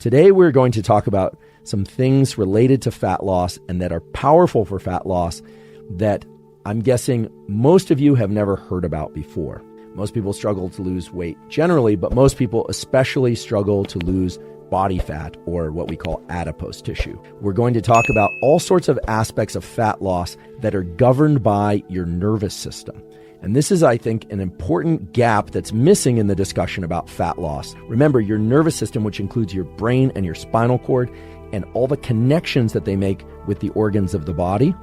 Today, we're going to talk about some things related to fat loss and that are powerful for fat loss that I'm guessing most of you have never heard about before. Most people struggle to lose weight generally, but most people especially struggle to lose body fat, or what we call adipose tissue. We're going to talk about all sorts of aspects of fat loss that are governed by your nervous system. And this is, I think, an important gap that's missing in the discussion about fat loss. Remember, your nervous system, which includes your brain and your spinal cord and all the connections that they make with the organs of the body,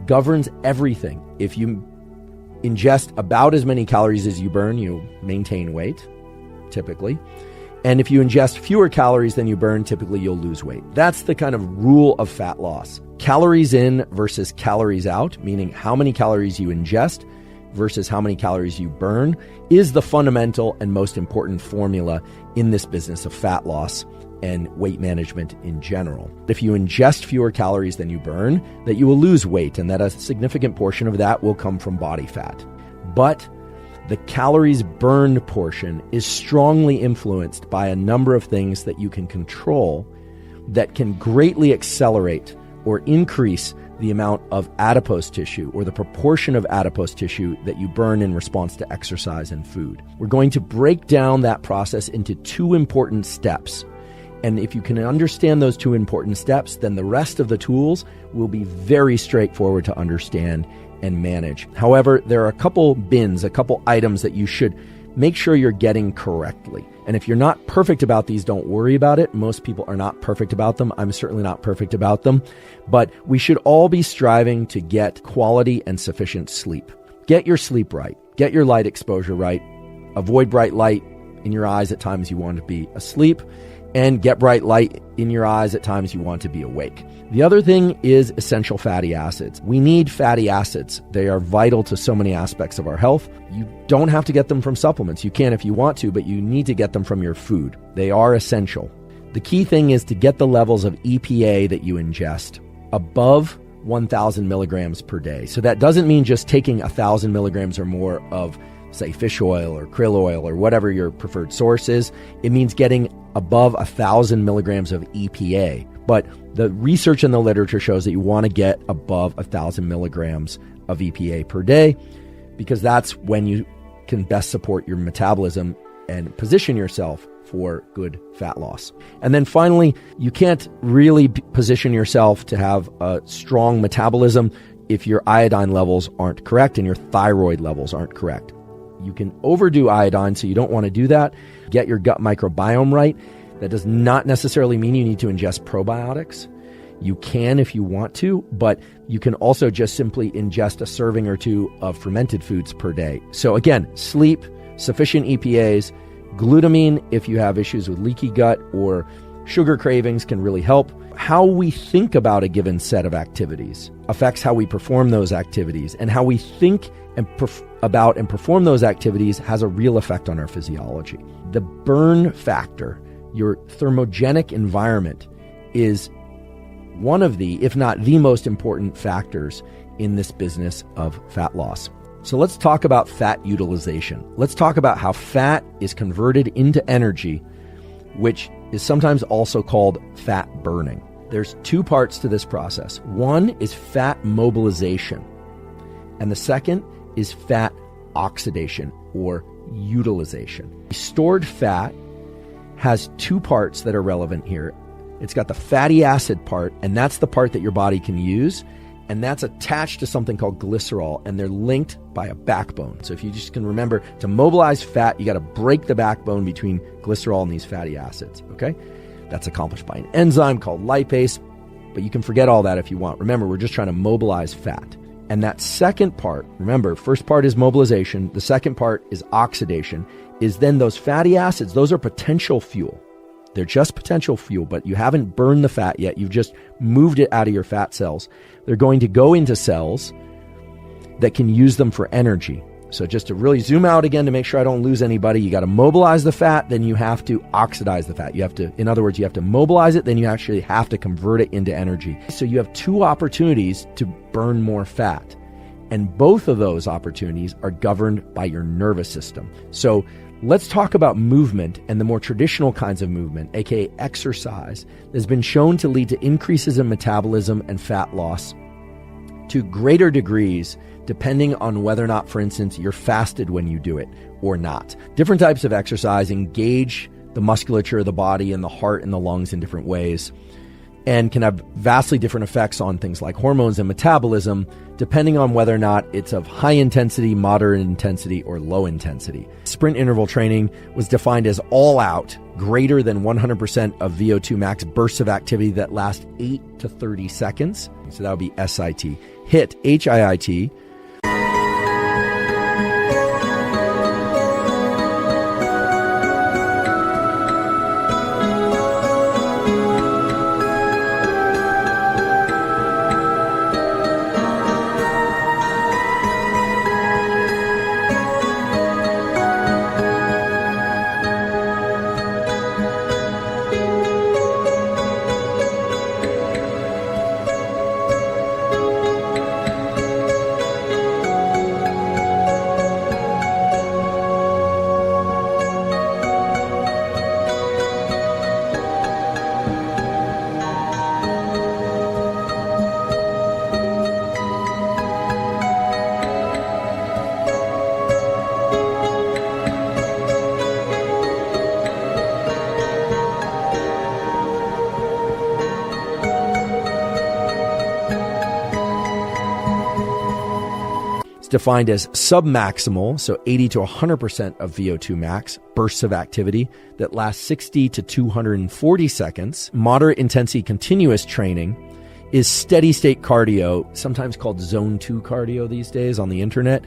governs everything. If you ingest about as many calories as you burn, you maintain weight, typically. And if you ingest fewer calories than you burn, typically you'll lose weight. That's the kind of rule of fat loss. Calories in versus calories out, meaning how many calories you ingest versus how many calories you burn, is the fundamental and most important formula in this business of fat loss and weight management in general. If you ingest fewer calories than you burn, that you will lose weight, and that a significant portion of that will come from body fat. But the calories burned portion is strongly influenced by a number of things that you can control that can greatly accelerate or increase the amount of adipose tissue, or the proportion of adipose tissue that you burn in response to exercise and food. We're going to break down that process into two important steps. And if you can understand those two important steps, then the rest of the tools will be very straightforward to understand and manage. However, there are a couple items that you should make sure you're getting correctly. And if you're not perfect about these, don't worry about it. Most people are not perfect about them. I'm certainly not perfect about them. But we should all be striving to get quality and sufficient sleep. Get your sleep right. Get your light exposure right. Avoid bright light in your eyes at times you want to be asleep, and get bright light in your eyes at times you want to be awake. The other thing is essential fatty acids. We need fatty acids. They are vital to so many aspects of our health. You don't have to get them from supplements. You can if you want to, but you need to get them from your food. They are essential. The key thing is to get the levels of EPA that you ingest above 1,000 milligrams per day. So that doesn't mean just taking 1,000 milligrams or more of, say, fish oil or krill oil or whatever your preferred source is. It means getting above 1,000 milligrams of EPA. But the research in the literature shows that you want to get above 1,000 milligrams of EPA per day, because that's when you can best support your metabolism and position yourself for good fat loss. And then finally, you can't really position yourself to have a strong metabolism if your iodine levels aren't correct and your thyroid levels aren't correct. You can overdo iodine, so you don't want to do that. Get your gut microbiome right. That does not necessarily mean you need to ingest probiotics. You can if you want to, but you can also just simply ingest a serving or two of fermented foods per day. So again, sleep, sufficient EPAs, glutamine if you have issues with leaky gut or sugar cravings can really help. How we think about a given set of activities affects how we perform those activities, and how we think and about and perform those activities has a real effect on our physiology. The burn factor, your thermogenic environment, is one of the, if not the most important factors in this business of fat loss. So let's talk about fat utilization. Let's talk about how fat is converted into energy, which is sometimes also called fat burning. There's two parts to this process. One is fat mobilization, and the second is fat oxidation or utilization. Stored fat has two parts that are relevant here. It's got the fatty acid part, and that's the part that your body can use, and that's attached to something called glycerol, and they're linked by a backbone. So if you just can remember, to mobilize fat, you got to break the backbone between glycerol and these fatty acids, okay? That's accomplished by an enzyme called lipase, but you can forget all that if you want. Remember, we're just trying to mobilize fat. And that second part, remember, first part is mobilization, the second part is oxidation, is then those fatty acids, those are potential fuel. They're just potential fuel, but you haven't burned the fat yet. You've just moved it out of your fat cells. They're going to go into cells that can use them for energy. So just to really zoom out again to make sure I don't lose anybody, you got to mobilize the fat, then you have to oxidize the fat. You have to, in other words, you have to mobilize it, then you actually have to convert it into energy. So you have two opportunities to burn more fat. And both of those opportunities are governed by your nervous system. So Let's talk about movement and the more traditional kinds of movement, aka exercise, that has been shown to lead to increases in metabolism and fat loss to greater degrees depending on whether or not, for instance, you're fasted when you do it or not. Different types of exercise engage the musculature of the body and the heart and the lungs in different ways, and can have vastly different effects on things like hormones and metabolism, depending on whether or not it's of high intensity, moderate intensity, or low intensity. Sprint interval training was defined as all out, greater than 100% of VO2 max bursts of activity that last 8 to 30 seconds. So that would be SIT. HIIT, HIIT, defined as submaximal, so 80 to 100% of VO2 max, bursts of activity that last 60 to 240 seconds. Moderate intensity continuous training is steady state cardio, sometimes called zone 2 cardio these days on the internet,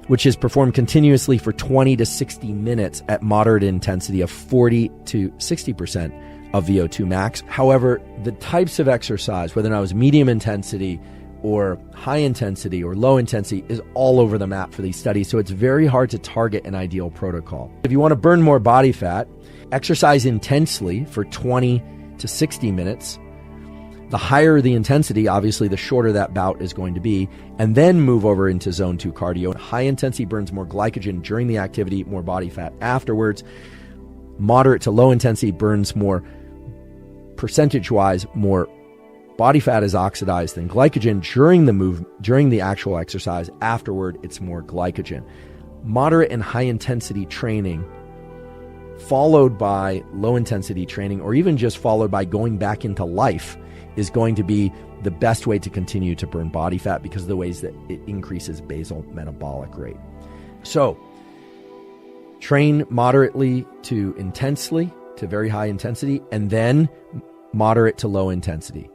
which is performed continuously for 20 to 60 minutes at moderate intensity of 40 to 60% of VO2 max. However, the types of exercise, whether or not it was medium intensity or high intensity or low intensity, is all over the map for these studies. So it's very hard to target an ideal protocol. If you want to burn more body fat, exercise intensely for 20 to 60 minutes. The higher the intensity, obviously, the shorter that bout is going to be, and then move over into zone 2 cardio. High intensity burns more glycogen during the activity, more body fat afterwards. Moderate to low intensity burns more, percentage-wise, more body fat is oxidized than glycogen during the actual exercise. Afterward, it's more glycogen. Moderate and high intensity training followed by low intensity training, or even just followed by going back into life, is going to be the best way to continue to burn body fat because of the ways that it increases basal metabolic rate. So train moderately to intensely, to very high intensity, and then moderate to low intensity.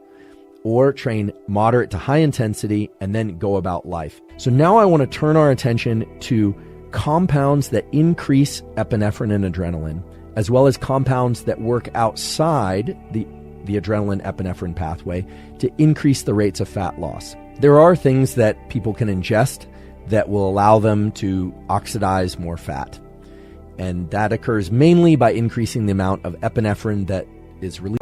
Or train moderate to high intensity and then go about life. So now I want to turn our attention to compounds that increase epinephrine and adrenaline, as well as compounds that work outside the adrenaline epinephrine pathway to increase the rates of fat loss. There are things that people can ingest that will allow them to oxidize more fat. And that occurs mainly by increasing the amount of epinephrine that is released.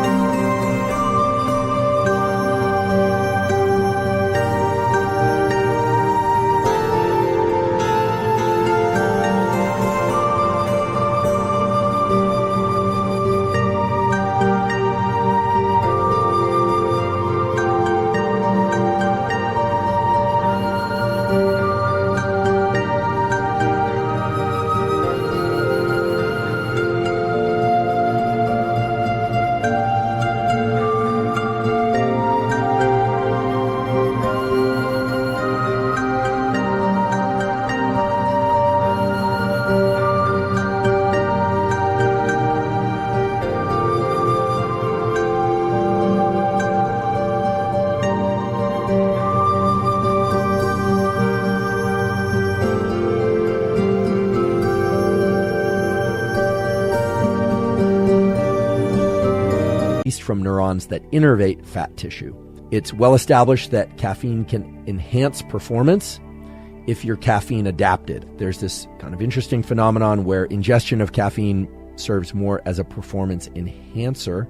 From neurons that innervate fat tissue. It's well established that caffeine can enhance performance if you're caffeine adapted. There's this kind of interesting phenomenon where ingestion of caffeine serves more as a performance enhancer,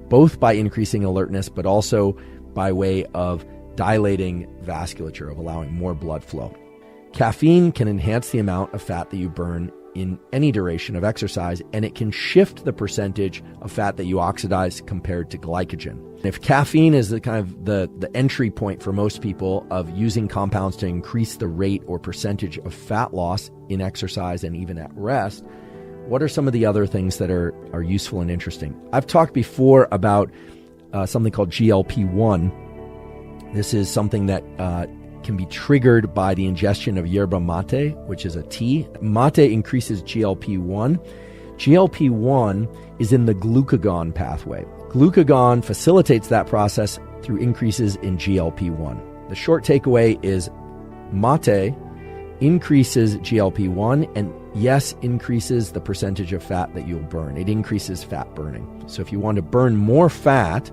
both by increasing alertness, but also by way of dilating vasculature, of allowing more blood flow. Caffeine can enhance the amount of fat that you burn in any duration of exercise, and it can shift the percentage of fat that you oxidize compared to glycogen. If caffeine is the kind of the entry point for most people of using compounds to increase the rate or percentage of fat loss in exercise and even at rest, what are some of the other things that are useful and interesting? I've talked before about something called GLP-1. This is something that can be triggered by the ingestion of yerba mate, which is a tea. Mate increases GLP-1. GLP-1 is in the glucagon pathway. Glucagon facilitates that process through increases in GLP-1. The short takeaway is mate increases GLP-1 and, yes, increases the percentage of fat that you'll burn. It increases fat burning. So if you want to burn more fat,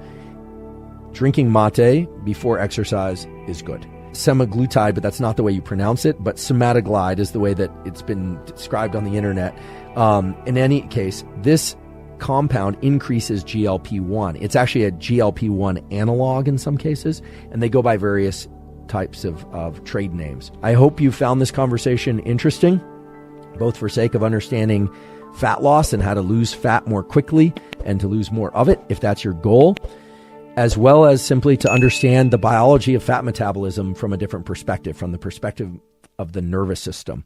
drinking mate before exercise is good. Semaglutide, but that's not the way you pronounce it, but semaglutide is the way that it's been described on the internet. In any case, this compound increases GLP-1. It's actually a GLP-1 analog in some cases, and they go by various types of trade names. I hope you found this conversation interesting, both for sake of understanding fat loss and how to lose fat more quickly and to lose more of it, if that's your goal, as well as simply to understand the biology of fat metabolism from a different perspective, from the perspective of the nervous system.